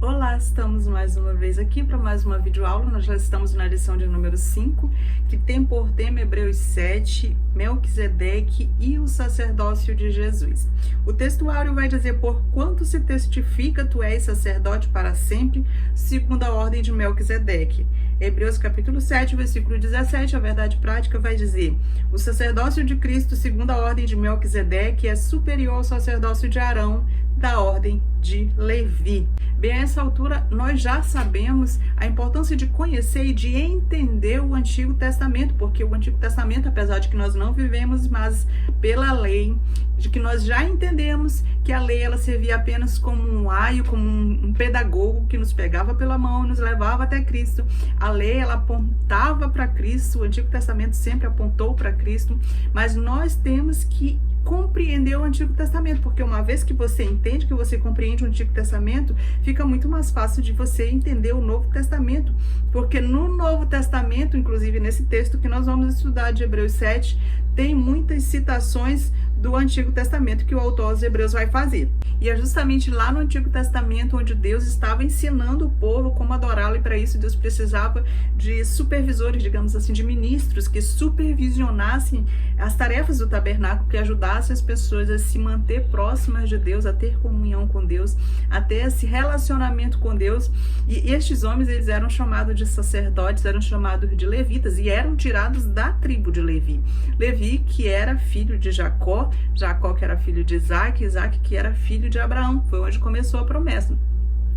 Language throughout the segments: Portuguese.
Olá, estamos mais uma vez aqui para mais uma videoaula. Nós já estamos na lição de número 5, que tem por tema Hebreus 7, Melquisedeque e o sacerdócio de Jesus. O textuário vai dizer: por quanto se testifica tu és sacerdote para sempre, segundo a ordem de Melquisedeque. Hebreus capítulo 7, versículo 17, a verdade prática vai dizer: o sacerdócio de Cristo, segundo a ordem de Melquisedeque, é superior ao sacerdócio de Arão, da ordem de Levi. Bem, a essa altura, nós já sabemos a importância de conhecer e de entender o Antigo Testamento, porque o Antigo Testamento, apesar de que nós não vivemos mais pela lei, de que nós já entendemos que a lei ela servia apenas como um aio, como um pedagogo que nos pegava pela mão e nos levava até Cristo. A lei ela apontava para Cristo, o Antigo Testamento sempre apontou para Cristo, mas nós temos que compreender o Antigo Testamento, porque uma vez que você entende, que você compreende o Antigo Testamento, fica muito mais fácil de você entender o Novo Testamento, porque no Novo Testamento, inclusive nesse texto que nós vamos estudar de Hebreus 7, tem muitas citações do Antigo Testamento que o autor aos Hebreus vai fazer. E é justamente lá no Antigo Testamento onde Deus estava ensinando o povo como adorá-lo, e para isso Deus precisava de supervisores, digamos assim, de ministros que supervisionassem as tarefas do tabernáculo, que ajudassem as pessoas a se manter próximas de Deus, a ter comunhão com Deus, a ter esse relacionamento com Deus. E estes homens, eles eram chamados de sacerdotes, eram chamados de levitas e eram tirados da tribo de Levi. Levi, que era filho de Jacó, Jacó que era filho de Isaac, Isaac que era filho de Abraão, foi onde começou a promessa.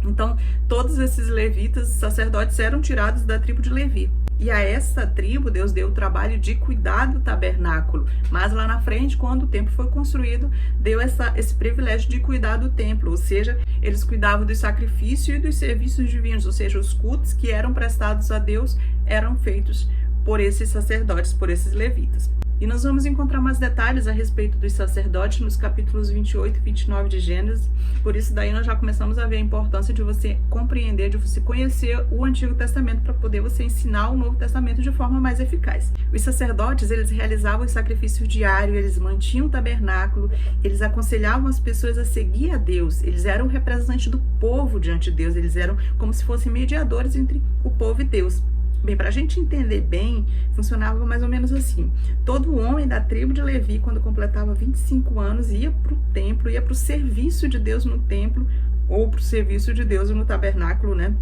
Então, todos esses levitas, sacerdotes, eram tirados da tribo de Levi. E a essa tribo, Deus deu o trabalho de cuidar do tabernáculo. Mas lá na frente, quando o templo foi construído, deu esse privilégio de cuidar do templo. Ou seja, eles cuidavam do sacrifício e dos serviços divinos. Ou seja, os cultos que eram prestados a Deus eram feitos por esses sacerdotes, por esses levitas. E nós vamos encontrar mais detalhes a respeito dos sacerdotes nos capítulos 28 e 29 de Gênesis. Por isso daí nós já começamos a ver a importância de você compreender, de você conhecer o Antigo Testamento para poder você ensinar o Novo Testamento de forma mais eficaz. Os sacerdotes, eles realizavam os sacrifícios diários, eles mantinham o tabernáculo, eles aconselhavam as pessoas a seguir a Deus, eles eram representantes do povo diante de Deus, eles eram como se fossem mediadores entre o povo e Deus. Bem, para a gente entender bem, funcionava mais ou menos assim. Todo homem da tribo de Levi, quando completava 25 anos, ia para o templo, ia para o serviço de Deus no templo, ou para o serviço de Deus no tabernáculo, né?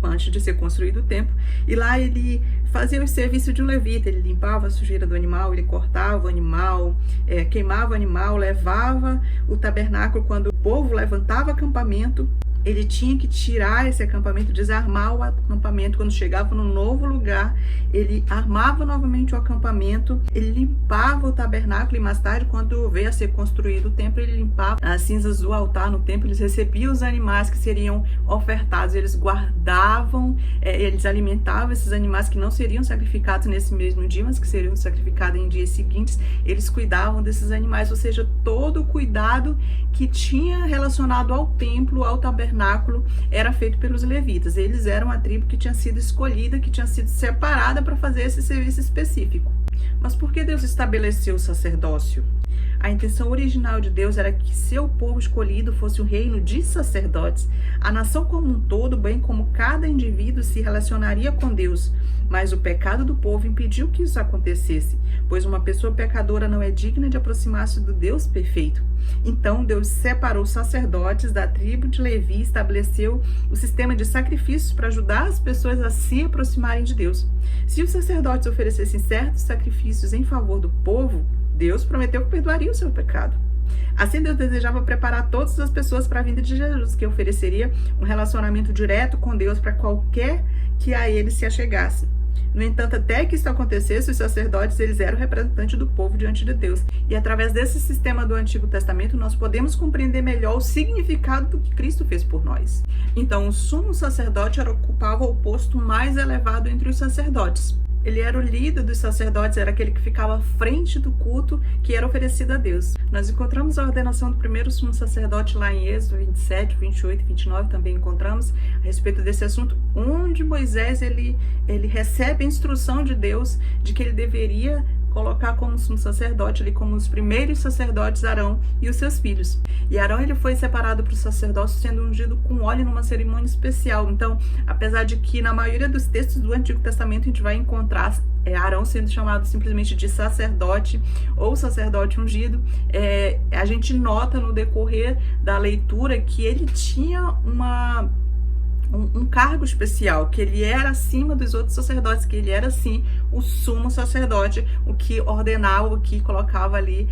Antes de ser construído o templo. E lá ele fazia o serviço de um levita, ele limpava a sujeira do animal, ele cortava o animal, queimava o animal, levava o tabernáculo. Quando o povo levantava acampamento, ele tinha que tirar esse acampamento, desarmar o acampamento. Quando chegava no novo lugar, ele armava novamente o acampamento, ele limpava o tabernáculo, e mais tarde, quando veio a ser construído o templo, ele limpava as cinzas do altar no templo. Eles recebiam os animais que seriam ofertados, eles guardavam, eles alimentavam esses animais que não seriam sacrificados nesse mesmo dia, mas que seriam sacrificados em dias seguintes. Eles cuidavam desses animais, ou seja, todo o cuidado que tinha relacionado ao templo, ao tabernáculo, era feito pelos levitas. Eles eram a tribo que tinha sido escolhida, que tinha sido separada para fazer esse serviço específico. Mas por que Deus estabeleceu o sacerdócio? A intenção original de Deus era que seu povo escolhido fosse um reino de sacerdotes. A nação como um todo, bem como cada indivíduo, se relacionaria com Deus. Mas o pecado do povo impediu que isso acontecesse, pois uma pessoa pecadora não é digna de aproximar-se do Deus perfeito. Então Deus separou os sacerdotes da tribo de Levi e estabeleceu o sistema de sacrifícios para ajudar as pessoas a se aproximarem de Deus. Se os sacerdotes oferecessem certos sacrifícios em favor do povo, Deus prometeu que perdoaria o seu pecado. Assim, Deus desejava preparar todas as pessoas para a vinda de Jesus, que ofereceria um relacionamento direto com Deus para qualquer que a ele se achegasse. No entanto, até que isso acontecesse, os sacerdotes, eles eram representantes do povo diante de Deus. E através desse sistema do Antigo Testamento, nós podemos compreender melhor o significado do que Cristo fez por nós. Então, o sumo sacerdote ocupava o posto mais elevado entre os sacerdotes. Ele era o líder dos sacerdotes, era aquele que ficava à frente do culto que era oferecido a Deus. Nós encontramos a ordenação do primeiro sumo sacerdote lá em Êxodo 27, 28 e 29, também encontramos a respeito desse assunto, onde Moisés ele recebe a instrução de Deus de que ele deveria colocar como sumo sacerdote, ali como os primeiros sacerdotes, Arão e os seus filhos. E Arão, ele foi separado para o sacerdócio sendo ungido com óleo numa cerimônia especial. Então, apesar de que na maioria dos textos do Antigo Testamento a gente vai encontrar Arão sendo chamado simplesmente de sacerdote ou sacerdote ungido, a gente nota no decorrer da leitura que ele tinha um cargo especial, que ele era acima dos outros sacerdotes, que ele era sim o sumo sacerdote, o que ordenava, o que colocava ali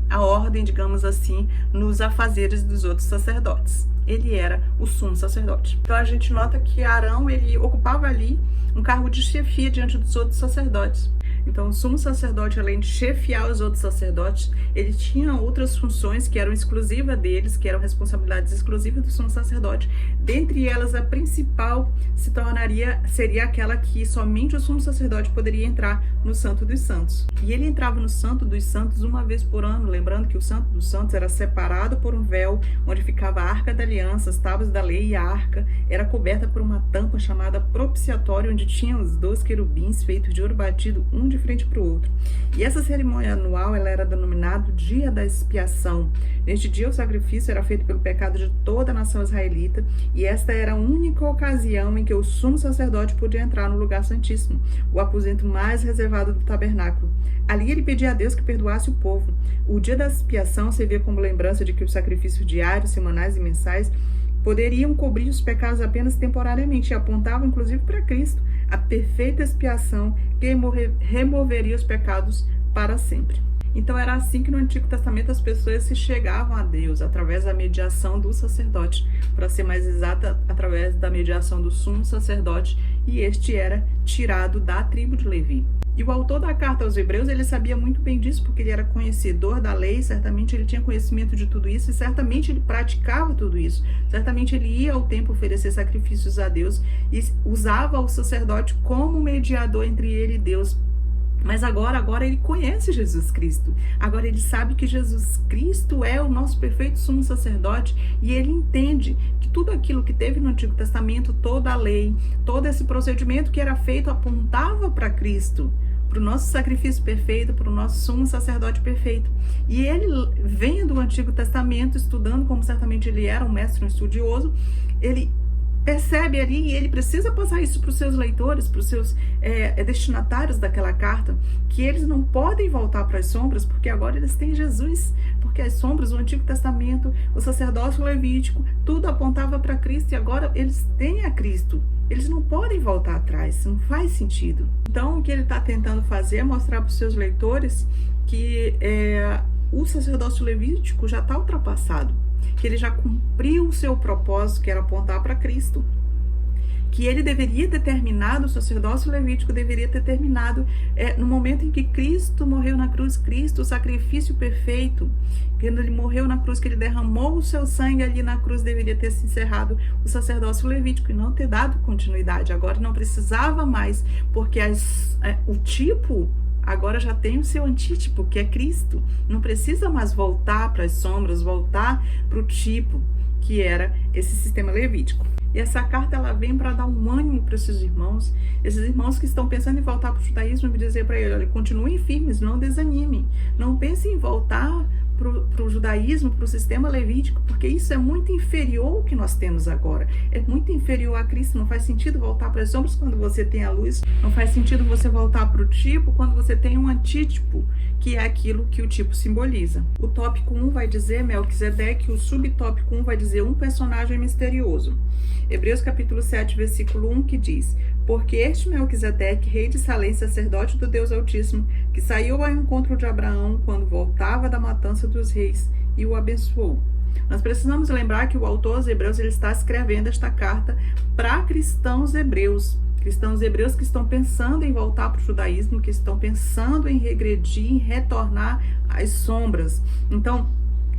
a ordem, digamos assim, nos afazeres dos outros sacerdotes. Ele era o sumo sacerdote. Então a gente nota que Arão, ele ocupava ali um cargo de chefia diante dos outros sacerdotes. Então, o sumo sacerdote, além de chefiar os outros sacerdotes, ele tinha outras funções que eram exclusivas deles, que eram responsabilidades exclusivas do sumo sacerdote. Dentre elas, a principal seria aquela que somente o sumo sacerdote poderia entrar no Santo dos Santos. E ele entrava no Santo dos Santos uma vez por ano, lembrando que o Santo dos Santos era separado por um véu, onde ficava a Arca da Aliança, as tábuas da lei, e a arca era coberta por uma tampa chamada propiciatório, onde tinha os 12 querubins feitos de ouro batido, um de frente para o outro. E essa cerimônia anual, ela era denominada Dia da Expiação. Neste dia, o sacrifício era feito pelo pecado de toda a nação israelita, e esta era a única ocasião em que o sumo sacerdote podia entrar no lugar santíssimo, o aposento mais reservado do tabernáculo. Ali ele pedia a Deus que perdoasse o povo. O dia da expiação servia como lembrança de que os sacrifícios diários, semanais e mensais poderiam cobrir os pecados apenas temporariamente, e apontavam inclusive para Cristo, a perfeita expiação que removeria os pecados para sempre. Então era assim que no Antigo Testamento as pessoas se chegavam a Deus, através da mediação do sacerdote, para ser mais exata, através da mediação do sumo sacerdote, e este era tirado da tribo de Levi. E o autor da carta aos Hebreus, ele sabia muito bem disso, porque ele era conhecedor da lei, certamente ele tinha conhecimento de tudo isso, e certamente ele praticava tudo isso. Certamente ele ia ao templo oferecer sacrifícios a Deus, e usava o sacerdote como mediador entre ele e Deus. Mas agora ele conhece Jesus Cristo. Agora ele sabe que Jesus Cristo é o nosso perfeito sumo sacerdote, e ele entende que tudo aquilo que teve no Antigo Testamento, toda a lei, todo esse procedimento que era feito apontava para Cristo, para o nosso sacrifício perfeito, para o nosso sumo sacerdote perfeito. E ele, vendo o Antigo Testamento, estudando, como certamente ele era um mestre, um estudioso, ele percebe ali, e ele precisa passar isso para os seus leitores, para os seus destinatários daquela carta, que eles não podem voltar para as sombras, porque agora eles têm Jesus, porque as sombras, o Antigo Testamento, o sacerdócio levítico, tudo apontava para Cristo, e agora eles têm a Cristo. Eles não podem voltar atrás, não faz sentido. Então, o que ele está tentando fazer é mostrar para os seus leitores que o sacerdócio levítico já está ultrapassado, que ele já cumpriu o seu propósito, que era apontar para Cristo, que ele deveria ter terminado, o sacerdócio levítico deveria ter terminado no momento em que Cristo morreu na cruz. Cristo, o sacrifício perfeito, quando ele morreu na cruz, que ele derramou o seu sangue ali na cruz, deveria ter se encerrado o sacerdócio levítico e não ter dado continuidade. Agora não precisava mais, porque o tipo agora já tem o seu antítipo, que é Cristo. Não precisa mais voltar para as sombras, voltar para o tipo, que era esse sistema levítico. E essa carta, ela vem para dar um ânimo para esses irmãos que estão pensando em voltar para o judaísmo, e dizer para eles: olha, continuem firmes, não desanimem, não pensem em voltar para o judaísmo, para o sistema levítico, porque isso é muito inferior ao que nós temos agora, é muito inferior a Cristo. Não faz sentido voltar para as sombras quando você tem a luz, não faz sentido você voltar para o tipo quando você tem um antítipo, que é aquilo que o tipo simboliza. O tópico 1 vai dizer Melquisedeque, o subtópico 1 vai dizer um personagem misterioso. Hebreus capítulo 7, versículo 1, que diz: porque este Melquisedeque, rei de Salém, sacerdote do Deus Altíssimo, que saiu ao encontro de Abraão quando voltava da matança dos reis, e o abençoou. Nós precisamos lembrar que o autor aos Hebreus, ele está escrevendo esta carta para cristãos hebreus que estão pensando em voltar para o judaísmo, que estão pensando em regredir, em retornar às sombras. Então,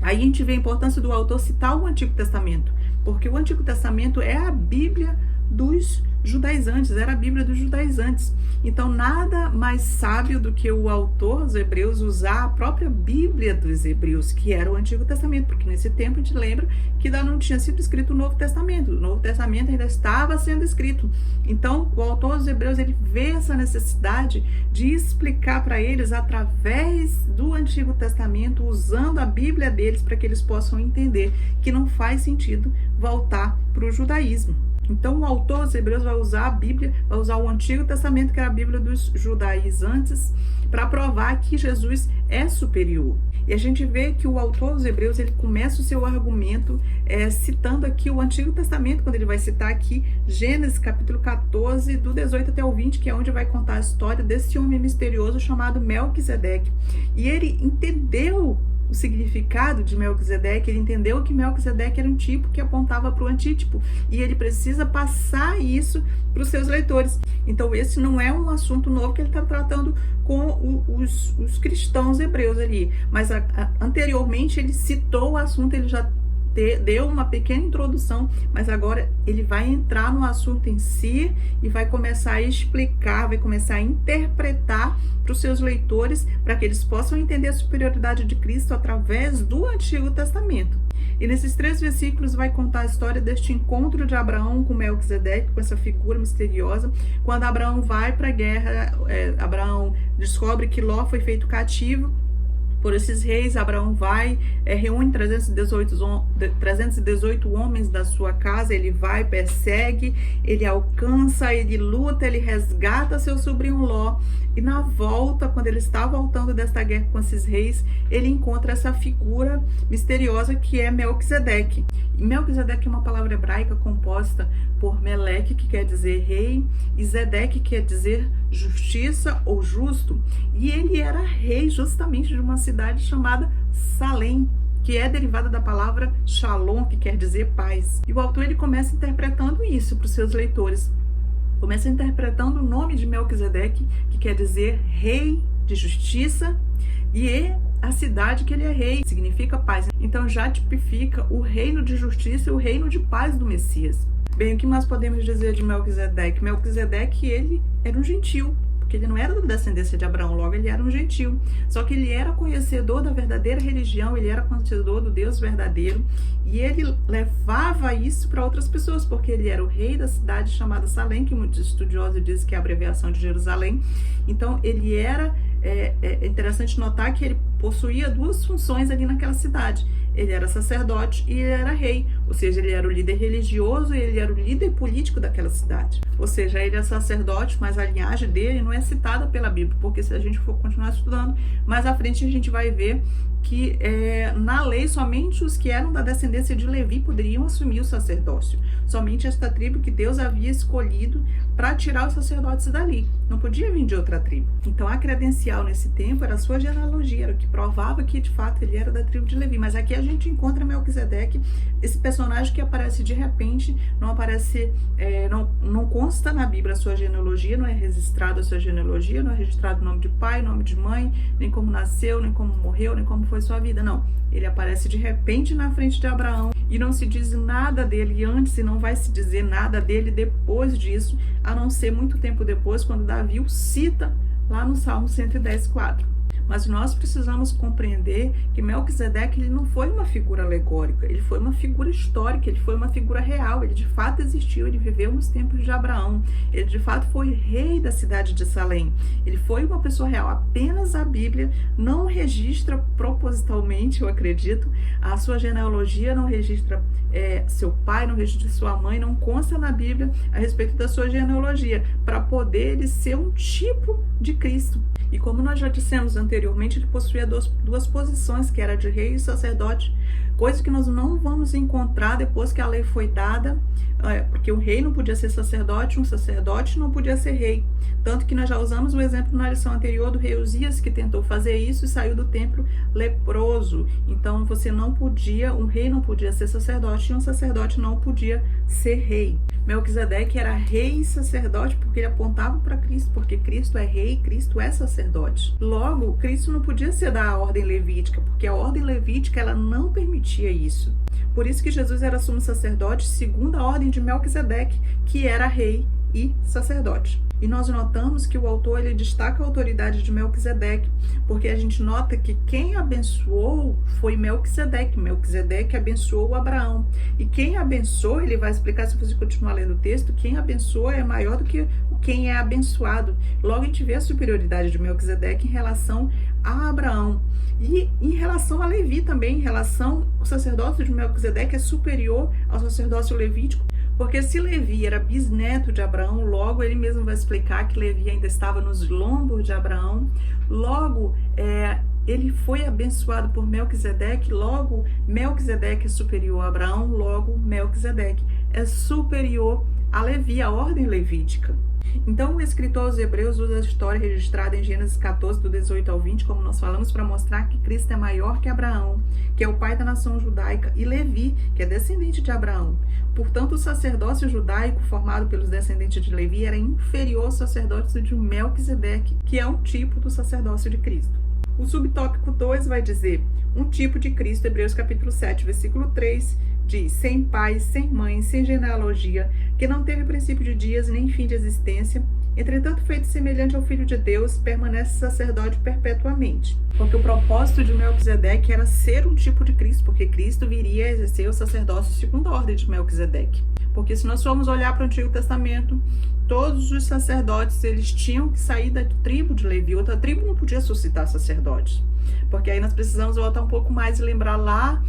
aí a gente vê a importância do autor citar o Antigo Testamento, porque o Antigo Testamento é a Bíblia dos judaizantes, era a Bíblia dos judaizantes. Então, nada mais sábio do que o autor dos Hebreus usar a própria Bíblia dos Hebreus, que era o Antigo Testamento, porque nesse tempo a gente lembra que ainda não tinha sido escrito o Novo Testamento. O Novo Testamento ainda estava sendo escrito. Então, o autor dos Hebreus, ele vê essa necessidade de explicar para eles através do Antigo Testamento, usando a Bíblia deles, para que eles possam entender que não faz sentido voltar para o judaísmo. Então, o autor dos Hebreus vai usar a Bíblia, vai usar o Antigo Testamento, que era a Bíblia dos judaizantes, para provar que Jesus é superior. E a gente vê que o autor dos Hebreus, ele começa o seu argumento citando aqui o Antigo Testamento, quando ele vai citar aqui Gênesis capítulo 14, do 18 até o 20, que é onde vai contar a história desse homem misterioso chamado Melquisedeque. E ele entendeu o significado de Melquisedeque, ele entendeu que Melquisedeque era um tipo que apontava para o antítipo, e ele precisa passar isso para os seus leitores. Então esse não é um assunto novo que ele está tratando com os cristãos hebreus ali, mas anteriormente ele citou o assunto, ele já deu uma pequena introdução, mas agora ele vai entrar no assunto em si e vai começar a explicar, vai começar a interpretar para os seus leitores, para que eles possam entender a superioridade de Cristo através do Antigo Testamento. E nesses 3 versículos vai contar a história deste encontro de Abraão com Melquisedeque, com essa figura misteriosa. Quando Abraão vai para a guerra, Abraão descobre que Ló foi feito cativo por esses reis. Abraão vai, reúne 318 homens da sua casa, ele vai, persegue, ele alcança, ele luta, ele resgata seu sobrinho Ló, e na volta, quando ele está voltando desta guerra com esses reis, ele encontra essa figura misteriosa que é Melquisedeque. E Melquisedeque é uma palavra hebraica composta por Meleque, que quer dizer rei, e Zedeque, que quer dizer justiça ou justo, e ele era rei justamente de uma cidade chamada Salém, que é derivada da palavra Shalom, que quer dizer paz. E o autor, ele começa interpretando isso para os seus leitores. Começa interpretando o nome de Melquisedeque, que quer dizer rei de justiça, e a cidade que ele é rei significa paz. Então já tipifica o reino de justiça e o reino de paz do Messias. Bem, o que nós podemos dizer de Melquisedeque? Melquisedeque, ele era um gentil, porque ele não era da descendência de Abraão, logo ele era um gentil. Só que ele era conhecedor da verdadeira religião, ele era conhecedor do Deus verdadeiro, e ele levava isso para outras pessoas, porque ele era o rei da cidade chamada Salém, que muitos estudiosos dizem que é a abreviação de Jerusalém. Então ele era, é interessante notar que ele possuía 2 funções ali naquela cidade. Ele era sacerdote e ele era rei, ou seja, ele era o líder religioso e ele era o líder político daquela cidade. Ou seja, ele é sacerdote, mas a linhagem dele não é citada pela Bíblia, porque se a gente for continuar estudando, mais à frente a gente vai ver que na lei somente os que eram da descendência de Levi poderiam assumir o sacerdócio. Somente esta tribo que Deus havia escolhido para tirar os sacerdotes dali. Não podia vir de outra tribo. Então a credencial nesse tempo era a sua genealogia, era o que provava que de fato ele era da tribo de Levi. Mas aqui a gente encontra Melquisedeque, esse personagem que aparece de repente, não aparece, não consta na Bíblia a sua genealogia, não é registrado a sua genealogia, não é registrado o nome de pai, nome de mãe, nem como nasceu, nem como morreu, nem como foi sua vida, não. Ele aparece de repente na frente de Abraão e não se diz nada dele antes e não vai se dizer nada dele depois disso, a não ser muito tempo depois, quando Davi o cita lá no Salmo 110:4. Mas nós precisamos compreender que Melquisedeque, ele não foi uma figura alegórica, ele foi uma figura histórica, ele foi uma figura real, ele de fato existiu, ele viveu nos tempos de Abraão, ele de fato foi rei da cidade de Salém, ele foi uma pessoa real. Apenas a Bíblia não registra propositalmente, eu acredito, a sua genealogia, não registra seu pai, não registra sua mãe, não consta na Bíblia a respeito da sua genealogia, para poder ele ser um tipo de Cristo. E como nós já dissemos anteriormente, ele possuía duas posições, que era de rei e sacerdote, coisa que nós não vamos encontrar depois que a lei foi dada, porque um rei não podia ser sacerdote, um sacerdote não podia ser rei. Tanto que nós já usamos o exemplo na lição anterior do rei Uzias, que tentou fazer isso e saiu do templo leproso. Então um rei não podia ser sacerdote e um sacerdote não podia ser rei. Melquisedeque era rei e sacerdote porque ele apontava para Cristo, porque Cristo é rei, Cristo é sacerdote. Logo, Cristo não podia ser da ordem levítica, porque a ordem levítica ela não permitia permitia isso. Por isso que Jesus era sumo sacerdote segundo a ordem de Melquisedeque, que era rei e sacerdote. E nós notamos que o autor ele destaca a autoridade de Melquisedeque, porque a gente nota que quem abençoou foi Melquisedeque. Melquisedeque abençoou Abraão. E quem abençoou, ele vai explicar se você continuar lendo o texto, quem abençoa é maior do que quem é abençoado. Logo a gente vê a superioridade de Melquisedeque em relação a Abraão. E em relação a Levi também, em relação ao sacerdócio de Melquisedeque é superior ao sacerdócio levítico. Porque se Levi era bisneto de Abraão, logo ele mesmo vai explicar que Levi ainda estava nos lombos de Abraão, logo ele foi abençoado por Melquisedeque, logo Melquisedeque é superior a Abraão, logo Melquisedeque é superior a Levi, a ordem levítica. Então o escritor aos Hebreus usa a história registrada em Gênesis 14, do 18 ao 20, como nós falamos, para mostrar que Cristo é maior que Abraão, que é o pai da nação judaica, e Levi, que é descendente de Abraão. Portanto, o sacerdócio judaico formado pelos descendentes de Levi era inferior ao sacerdócio de Melquisedeque, que é um tipo do sacerdócio de Cristo. O subtópico 2 vai dizer, um tipo de Cristo, Hebreus capítulo 7, versículo 3, diz, sem pai, sem mãe, sem genealogia, que não teve princípio de dias nem fim de existência, entretanto feito semelhante ao Filho de Deus, permanece sacerdote perpetuamente. Porque o propósito de Melquisedeque era ser um tipo de Cristo, porque Cristo viria a exercer o sacerdócio segundo a ordem de Melquisedeque. Porque se nós formos olhar para o Antigo Testamento, todos os sacerdotes, eles tinham que sair da tribo de Levi, outra tribo não podia suscitar sacerdotes. Porque aí nós precisamos voltar um pouco mais e lembrar lá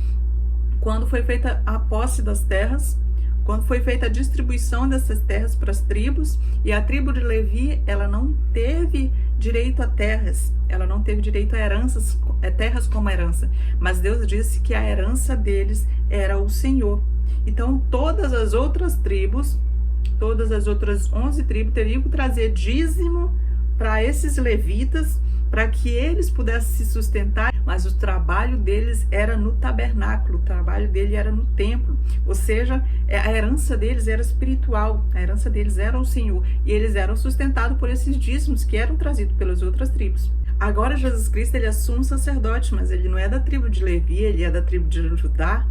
quando foi feita a posse das terras, quando foi feita a distribuição dessas terras para as tribos, e a tribo de Levi, ela não teve direito a terras, ela não teve direito a heranças, terras como herança, mas Deus disse que a herança deles era o Senhor. Então todas as outras tribos, todas as outras 11 tribos teriam que trazer dízimo para esses levitas, para que eles pudessem se sustentar, mas o trabalho deles era no tabernáculo, o trabalho dele era no templo, ou seja, a herança deles era espiritual, a herança deles era o Senhor, e eles eram sustentados por esses dízimos que eram trazidos pelas outras tribos. Agora Jesus Cristo, ele assume um sacerdote, mas ele não é da tribo de Levi, ele é da tribo de Judá.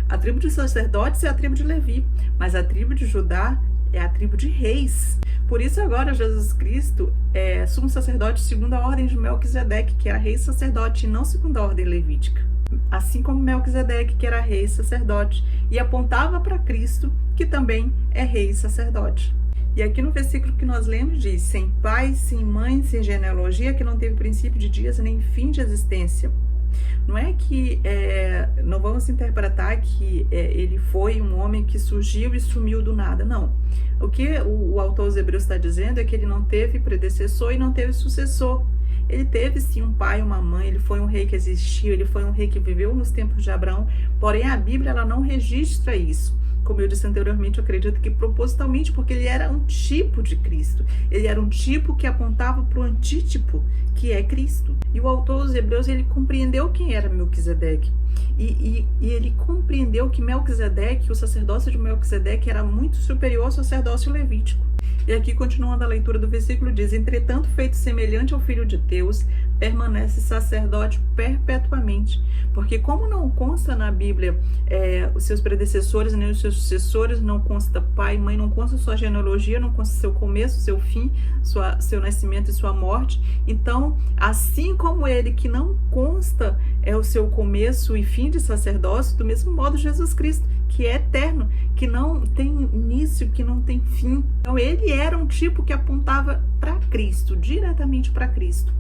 A tribo de sacerdotes é a tribo de Levi, mas a tribo de Judá é a tribo de reis. Por isso agora Jesus Cristo é sumo sacerdote segundo a ordem de Melquisedeque, que era rei e sacerdote, e não segundo a ordem levítica. Assim como Melquisedeque, que era rei e sacerdote, e apontava para Cristo, que também é rei e sacerdote. E aqui no versículo que nós lemos diz, sem pai, sem mãe, sem genealogia, que não teve princípio de dias nem fim de existência. Não é que, não vamos interpretar que ele foi um homem que surgiu e sumiu do nada, não. O que o autor dos Hebreus está dizendo é que ele não teve predecessor e não teve sucessor. Ele teve sim um pai e uma mãe, ele foi um rei que existiu, ele foi um rei que viveu nos tempos de Abraão, porém a Bíblia ela não registra isso. Como eu disse anteriormente, eu acredito que propositalmente, porque ele era um tipo de Cristo. Ele era um tipo que apontava para o antítipo, que é Cristo. E o autor dos Hebreus, ele compreendeu quem era Melquisedeque. E ele compreendeu que Melquisedeque, o sacerdócio de Melquisedeque, era muito superior ao sacerdócio levítico. E aqui, continuando a leitura do versículo, diz, entretanto, feito semelhante ao Filho de Deus, permanece sacerdote perpetuamente. Porque como não consta na Bíblia os seus predecessores, nem os seus sucessores, não consta pai, mãe, não consta sua genealogia, não consta seu começo, seu fim, seu nascimento e sua morte. Então, assim como ele que não consta o seu começo e fim de sacerdócio, do mesmo modo Jesus Cristo, que é eterno, que não tem início, que não tem fim. Então ele era um tipo que apontava para Cristo, diretamente para Cristo.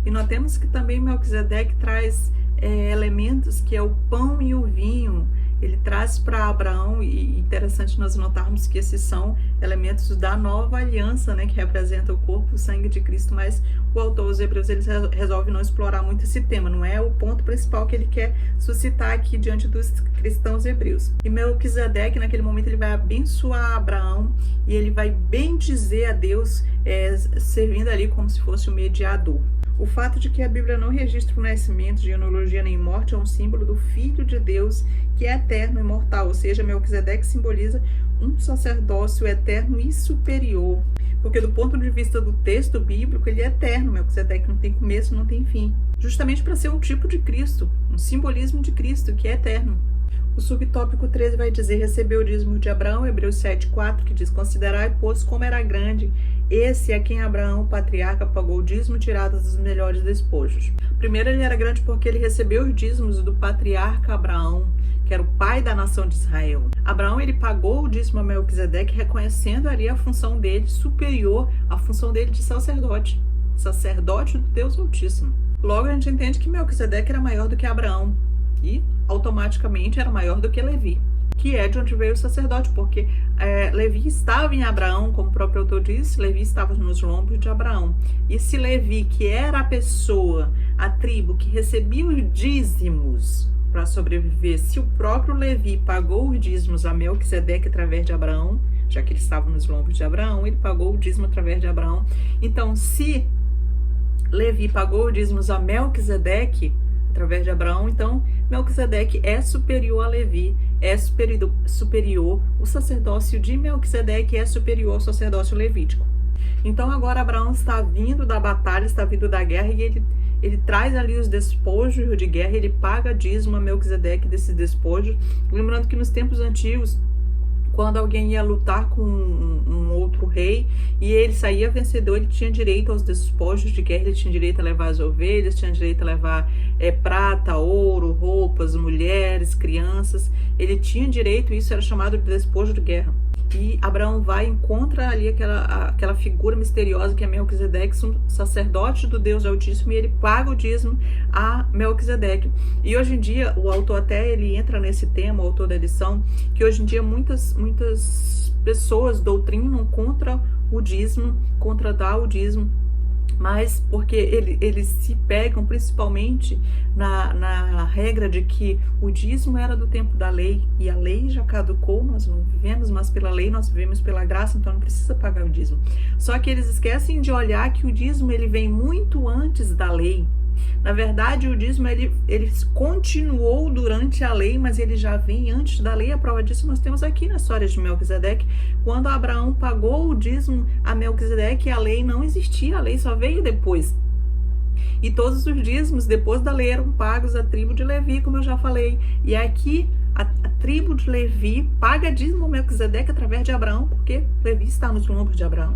E notemos que também Melquisedeque traz elementos que é o pão e o vinho. Ele traz para Abraão, e interessante nós notarmos que esses são elementos da nova aliança, né, que representa o corpo e o sangue de Cristo, mas o autor dos Hebreus ele resolve não explorar muito esse tema, não é o ponto principal que ele quer suscitar aqui diante dos cristãos hebreus. E Melquisedeque, naquele momento, ele vai abençoar Abraão e ele vai bendizer a Deus, servindo ali como se fosse o mediador. O fato de que a Bíblia não registra o nascimento, genealogia nem morte é um símbolo do Filho de Deus, que é eterno e imortal, ou seja, Melquisedeque simboliza um sacerdócio eterno e superior, porque do ponto de vista do texto bíblico, ele é eterno. Melquisedeque não tem começo, não tem fim, justamente para ser um tipo de Cristo, um simbolismo de Cristo que é eterno. O subtópico 13 vai dizer: recebeu o dízimo de Abraão, Hebreus 7:4, que diz: considerai, pois, como era grande esse a quem Abraão, o patriarca, pagou o dízimo tirado dos melhores despojos. Primeiro, ele era grande porque ele recebeu os dízimos do patriarca Abraão, que era o pai da nação de Israel. Abraão, ele pagou o dízimo a Melquisedeque, reconhecendo ali a função dele superior à função dele de sacerdote do Deus Altíssimo. Logo, a gente entende que Melquisedeque era maior do que Abraão e automaticamente era maior do que Levi, que é de onde veio o sacerdote, porque Levi estava em Abraão, como o próprio autor diz, Levi estava nos lombos de Abraão. E se Levi, que era a pessoa, a tribo que recebia os dízimos para sobreviver, se o próprio Levi pagou os dízimos a Melquisedeque através de Abraão, já que ele estava nos lombos de Abraão, ele pagou o dízimo através de Abraão. Então, se Levi pagou os dízimos a Melquisedeque através de Abraão, então Melquisedeque é superior a Levi, é superior, o sacerdócio de Melquisedeque é superior ao sacerdócio levítico. Então agora Abraão está vindo da batalha, está vindo da guerra, e ele traz ali os despojos de guerra, ele paga dízimo a Melquisedeque desses despojos. Lembrando que nos tempos antigos, quando alguém ia lutar com um outro rei e ele saía vencedor, ele tinha direito aos despojos de guerra, ele tinha direito a levar as ovelhas, tinha direito a levar prata, ouro, roupas, mulheres, crianças. Ele tinha direito, isso era chamado de despojo de guerra. E Abraão vai e encontra ali aquela figura misteriosa que é Melquisedeque, um sacerdote do Deus Altíssimo, e ele paga o dízimo a Melquisedeque. E hoje em dia, o autor até ele entra nesse tema, o autor da lição, que hoje em dia muitas pessoas doutrinam contra o dízimo, contra dar o dízimo, mas porque eles se pegam principalmente na regra de que o dízimo era do tempo da lei, e a lei já caducou, nós não vivemos mais pela lei, nós vivemos pela graça, então não precisa pagar o dízimo. Só que eles esquecem de olhar que o dízimo ele vem muito antes da lei. Na verdade, o dízimo ele continuou durante a lei, mas ele já vem antes da lei. A prova disso nós temos aqui na história de Melquisedeque. Quando Abraão pagou o dízimo a Melquisedeque, a lei não existia, a lei só veio depois. E todos os dízimos depois da lei eram pagos à tribo de Levi, como eu já falei. E aqui a tribo de Levi paga dízimo a Melquisedeque através de Abraão, porque Levi está nos lombos de Abraão.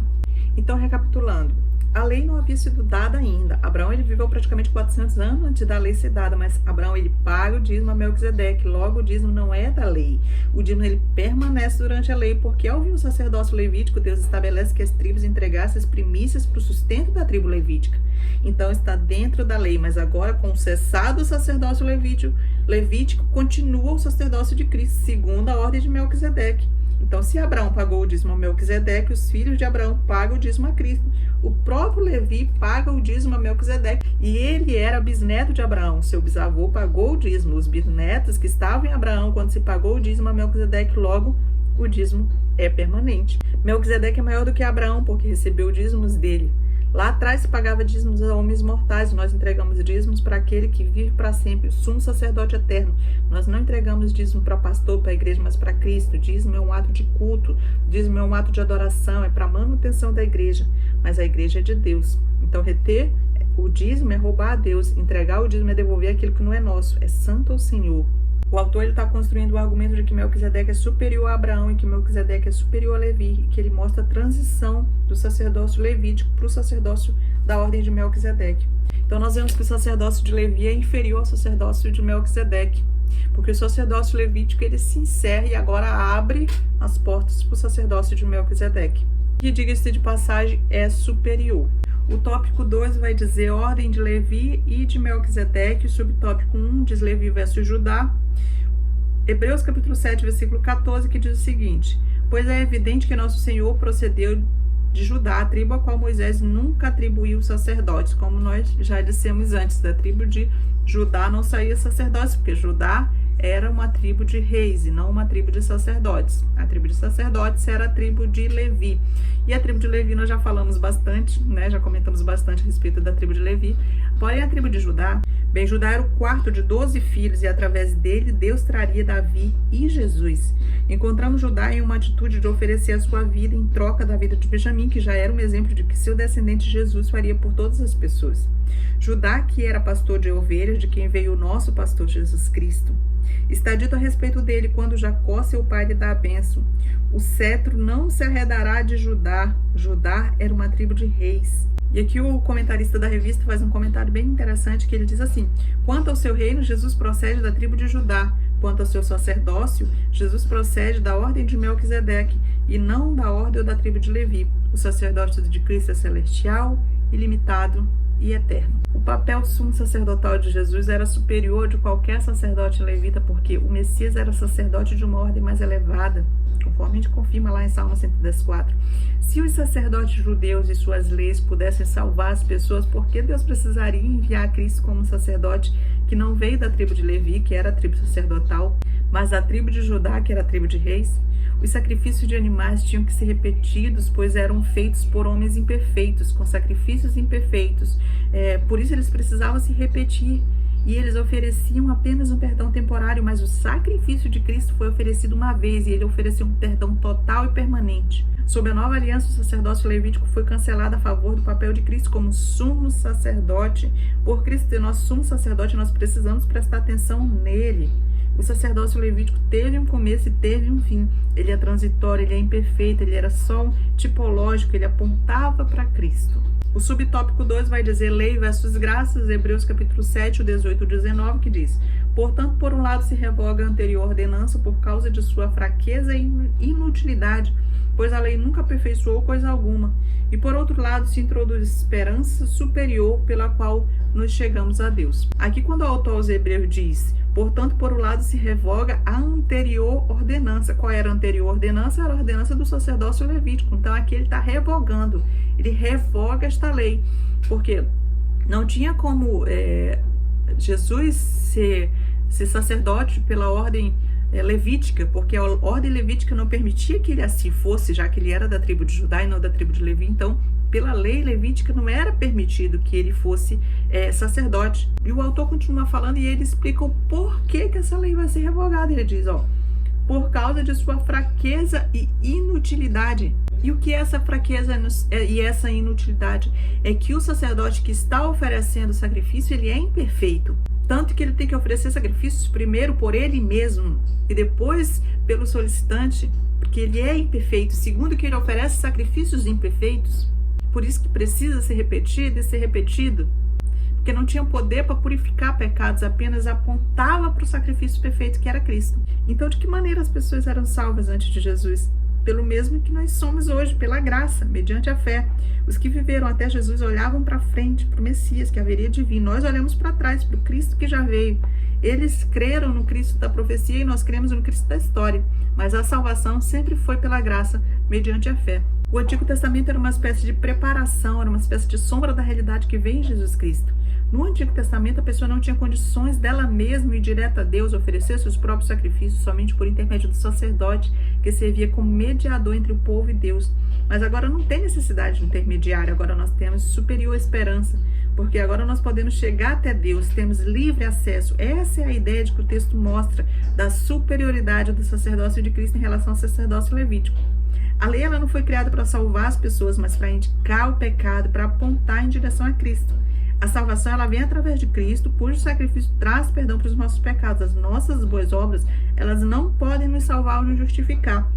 Então, recapitulando, a lei não havia sido dada ainda. Abraão ele viveu praticamente 400 anos antes da lei ser dada, mas Abraão ele paga o dízimo a Melquisedeque. Logo, o dízimo não é da lei. O dízimo ele permanece durante a lei, porque ao vir o sacerdócio levítico, Deus estabelece que as tribos entregassem as primícias para o sustento da tribo levítica. Então está dentro da lei, mas agora com o cessado o sacerdócio levítico continua o sacerdócio de Cristo, segundo a ordem de Melquisedeque. Então, se Abraão pagou o dízimo a Melquisedeque, os filhos de Abraão pagam o dízimo a Cristo. O próprio Levi paga o dízimo a Melquisedeque. E ele era bisneto de Abraão. Seu bisavô pagou o dízimo. Os bisnetos que estavam em Abraão, quando se pagou o dízimo a Melquisedeque, logo o dízimo é permanente. Melquisedeque é maior do que Abraão, porque recebeu dízimos dele. Lá atrás se pagava dízimos a homens mortais, nós entregamos dízimos para aquele que vive para sempre, o sumo sacerdote eterno. Nós não entregamos dízimo para pastor, para a igreja, mas para Cristo. Dízimo é um ato de culto, dízimo é um ato de adoração, é para manutenção da igreja, mas a igreja é de Deus. Então reter o dízimo é roubar a Deus, entregar o dízimo é devolver aquilo que não é nosso, é santo ao Senhor. O autor está construindo o argumento de que Melquisedeque é superior a Abraão e que Melquisedeque é superior a Levi, e que ele mostra a transição do sacerdócio levítico para o sacerdócio da ordem de Melquisedeque. Então nós vemos que o sacerdócio de Levi é inferior ao sacerdócio de Melquisedeque, porque o sacerdócio levítico ele se encerra e agora abre as portas para o sacerdócio de Melquisedeque, que, diga-se de passagem, é superior. O tópico 2 vai dizer ordem de Levi e de Melquisedeque. O subtópico 1 diz Levi versus Judá. Hebreus capítulo 7, versículo 14, que diz o seguinte: pois é evidente que nosso Senhor procedeu de Judá, a tribo a qual Moisés nunca atribuiu sacerdotes. Como nós já dissemos antes, da tribo de Judá não saía sacerdócio, porque Judá era uma tribo de reis e não uma tribo de sacerdotes. A tribo de sacerdotes era a tribo de Levi. E a tribo de Levi nós já falamos bastante, né? Já comentamos bastante a respeito da tribo de Levi. Porém, a tribo de Judá, bem, Judá era o quarto de 12 filhos e através dele Deus traria Davi e Jesus. Encontramos Judá em uma atitude de oferecer a sua vida em troca da vida de Benjamim, que já era um exemplo de que seu descendente Jesus faria por todas as pessoas. Judá, que era pastor de ovelhas, de quem veio o nosso pastor Jesus Cristo. Está dito a respeito dele quando Jacó, seu pai, lhe dá a bênção: o cetro não se arredará de Judá. Judá era uma tribo de reis. E aqui o comentarista da revista faz um comentário bem interessante, que ele diz assim: quanto ao seu reino, Jesus procede da tribo de Judá. Quanto ao seu sacerdócio, Jesus procede da ordem de Melquisedeque, e não da ordem ou da tribo de Levi. O sacerdócio de Cristo é celestial, ilimitado e eterno. O papel sumo sacerdotal de Jesus era superior de qualquer sacerdote levita, porque o Messias era sacerdote de uma ordem mais elevada, conforme a gente confirma lá em Salmo 110:4. Se os sacerdotes judeus e suas leis pudessem salvar as pessoas, por que Deus precisaria enviar Cristo como sacerdote que não veio da tribo de Levi, que era a tribo sacerdotal, mas da tribo de Judá, que era a tribo de reis? Os sacrifícios de animais tinham que ser repetidos, pois eram feitos por homens imperfeitos, com sacrifícios imperfeitos. Por isso eles precisavam se repetir. E eles ofereciam apenas um perdão temporário, mas o sacrifício de Cristo foi oferecido uma vez, e ele ofereceu um perdão total e permanente. Sob a nova aliança, o sacerdócio levítico foi cancelado a favor do papel de Cristo como sumo sacerdote. Por Cristo ser nosso sumo sacerdote, nós precisamos prestar atenção nele. O sacerdócio levítico teve um começo e teve um fim. Ele é transitório, ele é imperfeito, ele era só tipológico, ele apontava para Cristo. O subtópico 2 vai dizer lei versus graças, Hebreus capítulo 7, 18 e 19, que diz: portanto, por um lado se revoga a anterior ordenança por causa de sua fraqueza e inutilidade, pois a lei nunca aperfeiçoou coisa alguma. E por outro lado se introduz esperança superior pela qual nos chegamos a Deus. Aqui, quando o autor aos Hebreus diz: portanto, por um lado se revoga a anterior ordenança. Qual era a anterior ordenança? Era a ordenança do sacerdócio levítico. Então aqui ele está revogando, ele revoga esta lei, porque não tinha como Jesus ser sacerdote pela ordem levítica, porque a ordem levítica não permitia que ele assim fosse, já que ele era da tribo de Judá e não da tribo de Levi. Então, pela lei levítica, não era permitido que ele fosse sacerdote. E o autor continua falando e ele explica o porquê que essa lei vai ser revogada. Ele diz, por causa de sua fraqueza e inutilidade. E o que é essa fraqueza e essa inutilidade? É que o sacerdote que está oferecendo o sacrifício, ele é imperfeito. Tanto que ele tem que oferecer sacrifícios primeiro por ele mesmo e depois pelo solicitante, porque ele é imperfeito. Segundo, que ele oferece sacrifícios imperfeitos. Por isso que precisa ser repetido e ser repetido. Porque não tinha poder para purificar pecados, apenas apontava para o sacrifício perfeito que era Cristo. Então, de que maneira as pessoas eram salvas antes de Jesus? Pelo mesmo que nós somos hoje, pela graça, mediante a fé. Os que viveram até Jesus olhavam para frente, para o Messias que haveria de vir. Nós olhamos para trás, para o Cristo que já veio. Eles creram no Cristo da profecia e nós cremos no Cristo da história. Mas a salvação sempre foi pela graça, mediante a fé. O Antigo Testamento era uma espécie de preparação, era uma espécie de sombra da realidade que vem em Jesus Cristo. No Antigo Testamento, a pessoa não tinha condições dela mesma ir direto a Deus, oferecer seus próprios sacrifícios somente por intermédio do sacerdote, que servia como mediador entre o povo e Deus. Mas agora não tem necessidade de intermediário, agora nós temos superior esperança, porque agora nós podemos chegar até Deus, temos livre acesso. Essa é a ideia de que o texto mostra da superioridade do sacerdócio de Cristo em relação ao sacerdócio levítico. A lei ela não foi criada para salvar as pessoas, mas para indicar o pecado, para apontar em direção a Cristo. A salvação ela vem através de Cristo, cujo sacrifício traz perdão para os nossos pecados. As nossas boas obras, elas não podem nos salvar ou nos justificar.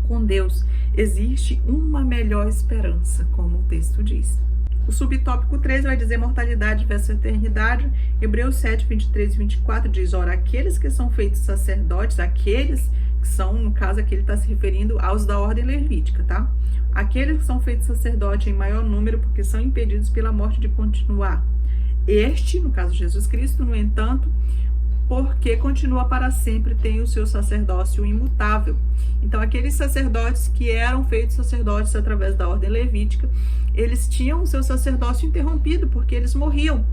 Com Deus existe uma melhor esperança, como o texto diz. O subtópico 3 vai dizer mortalidade versus eternidade. Hebreus 7, 23 e 24 diz: ora, aqueles que são feitos sacerdotes, aqueles que são, no caso aqui ele está se referindo aos da ordem levítica, tá? Aqueles que são feitos sacerdote em maior número, porque são impedidos pela morte de continuar. Este, no caso Jesus Cristo, no entanto, porque continua para sempre, tem o seu sacerdócio imutável. Então, aqueles sacerdotes que eram feitos sacerdotes através da ordem levítica, eles tinham o seu sacerdócio interrompido, porque eles morriam.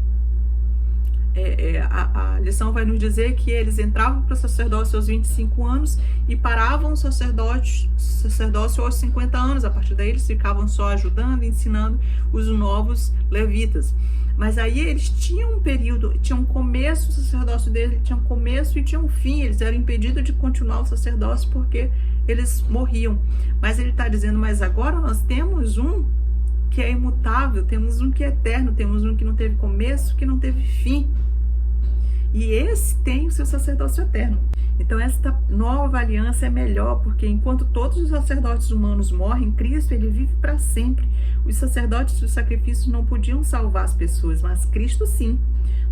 A lição vai nos dizer que eles entravam para o sacerdócio aos 25 anos e paravam o sacerdócio aos 50 anos. A partir daí eles ficavam só ajudando, ensinando os novos levitas. Mas aí eles tinham um período, tinham um começo, o sacerdócio deles tinha um começo e tinha um fim. Eles eram impedidos de continuar o sacerdócio porque eles morriam. Mas ele está dizendo, mas agora nós temos um que é imutável, temos um que é eterno, temos um que não teve começo, que não teve fim. E esse tem o seu sacerdócio eterno. Então esta nova aliança é melhor, porque enquanto todos os sacerdotes humanos morrem, Cristo ele vive para sempre. Os sacerdotes dos sacrifícios não podiam salvar as pessoas, mas Cristo sim.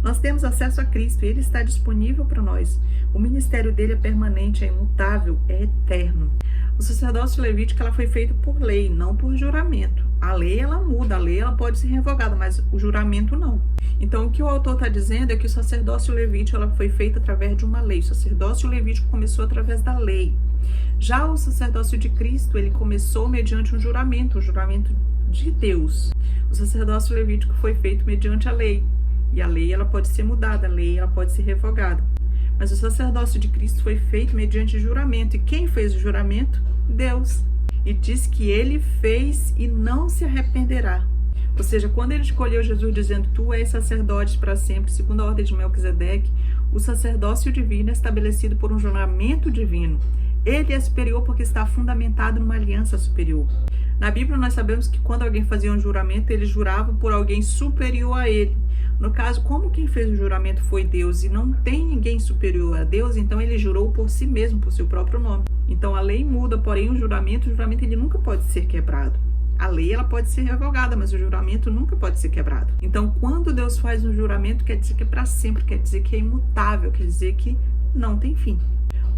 Nós temos acesso a Cristo e Ele está disponível para nós. O ministério dele é permanente, é imutável, é eterno. O sacerdócio levítico ela foi feito por lei, não por juramento. A lei ela muda, a lei ela pode ser revogada, mas o juramento não. Então o que o autor está dizendo é que o sacerdócio levítico ela foi feito através de uma lei. O sacerdócio levítico começou através da lei. Já o sacerdócio de Cristo ele começou mediante um juramento de Deus. O sacerdócio levítico foi feito mediante a lei. E a lei ela pode ser mudada, a lei ela pode ser revogada. Mas o sacerdócio de Cristo foi feito mediante juramento. E quem fez o juramento? Deus. E diz que ele fez e não se arrependerá. Ou seja, quando ele escolheu Jesus dizendo, tu és sacerdote para sempre, segundo a ordem de Melquisedeque, o sacerdócio divino é estabelecido por um juramento divino. Ele é superior porque está fundamentado numa aliança superior. Na Bíblia nós sabemos que quando alguém fazia um juramento, ele jurava por alguém superior a ele. No caso, como quem fez o juramento foi Deus e não tem ninguém superior a Deus, então ele jurou por si mesmo, por seu próprio nome. Então a lei muda, porém o juramento ele nunca pode ser quebrado. A lei ela pode ser revogada, mas o juramento nunca pode ser quebrado. Então quando Deus faz um juramento, quer dizer que é para sempre, quer dizer que é imutável, quer dizer que não tem fim.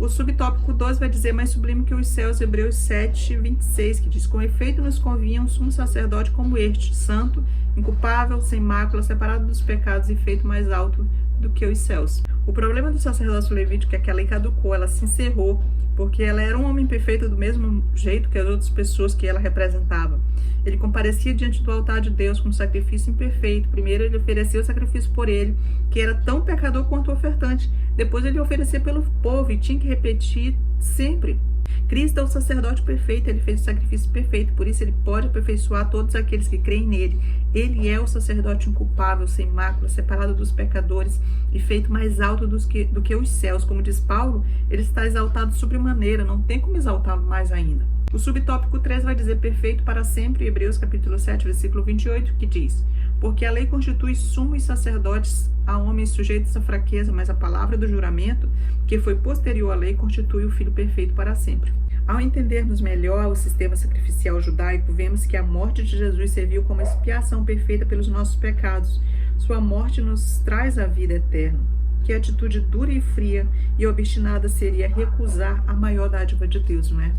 O subtópico 2 vai dizer mais sublime que os céus, Hebreus 7, 26, que diz, com efeito nos convinha um sumo sacerdote como este, santo, inculpável, sem mácula, separado dos pecados e feito mais alto do que os céus. O problema do sacerdócio levítico é que a lei caducou, ela se encerrou, porque ela era um homem perfeito do mesmo jeito que as outras pessoas que ela representava. Ele comparecia diante do altar de Deus com um sacrifício imperfeito. Primeiro ele ofereceu o sacrifício por ele, que era tão pecador quanto o ofertante. Depois ele oferecia pelo povo e tinha que repetir sempre. Cristo é o sacerdote perfeito, ele fez o sacrifício perfeito, por isso ele pode aperfeiçoar todos aqueles que creem nele. Ele é o sacerdote inculpável, sem mácula, separado dos pecadores e feito mais alto do que os céus. Como diz Paulo, ele está exaltado sobremaneira, não tem como exaltá-lo mais ainda. O subtópico 3 vai dizer perfeito para sempre, Hebreus capítulo 7, versículo 28, que diz, porque a lei constitui sumos sacerdotes a homens sujeitos à fraqueza, mas a palavra do juramento, que foi posterior à lei, constitui o Filho perfeito para sempre. Ao entendermos melhor o sistema sacrificial judaico, vemos que a morte de Jesus serviu como expiação perfeita pelos nossos pecados. Sua morte nos traz a vida eterna. Que atitude dura e fria e obstinada seria recusar a maior dádiva de Deus, não é?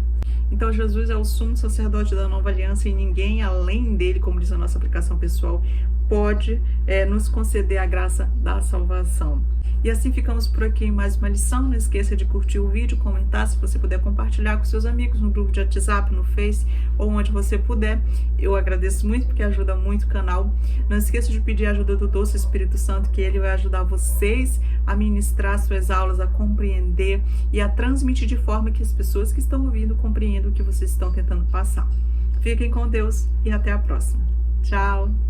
Então Jesus é o sumo sacerdote da nova aliança e ninguém além dele, como diz a nossa aplicação pessoal, pode nos conceder a graça da salvação. E assim ficamos por aqui em mais uma lição. Não esqueça de curtir o vídeo, comentar, se você puder compartilhar com seus amigos no grupo de WhatsApp, no Face ou onde você puder. Eu agradeço muito porque ajuda muito o canal. Não esqueça de pedir a ajuda do Doce Espírito Santo, que ele vai ajudar vocês a ministrar suas aulas, a compreender e a transmitir de forma que as pessoas que estão ouvindo compreendam o que vocês estão tentando passar. Fiquem com Deus e até a próxima. Tchau!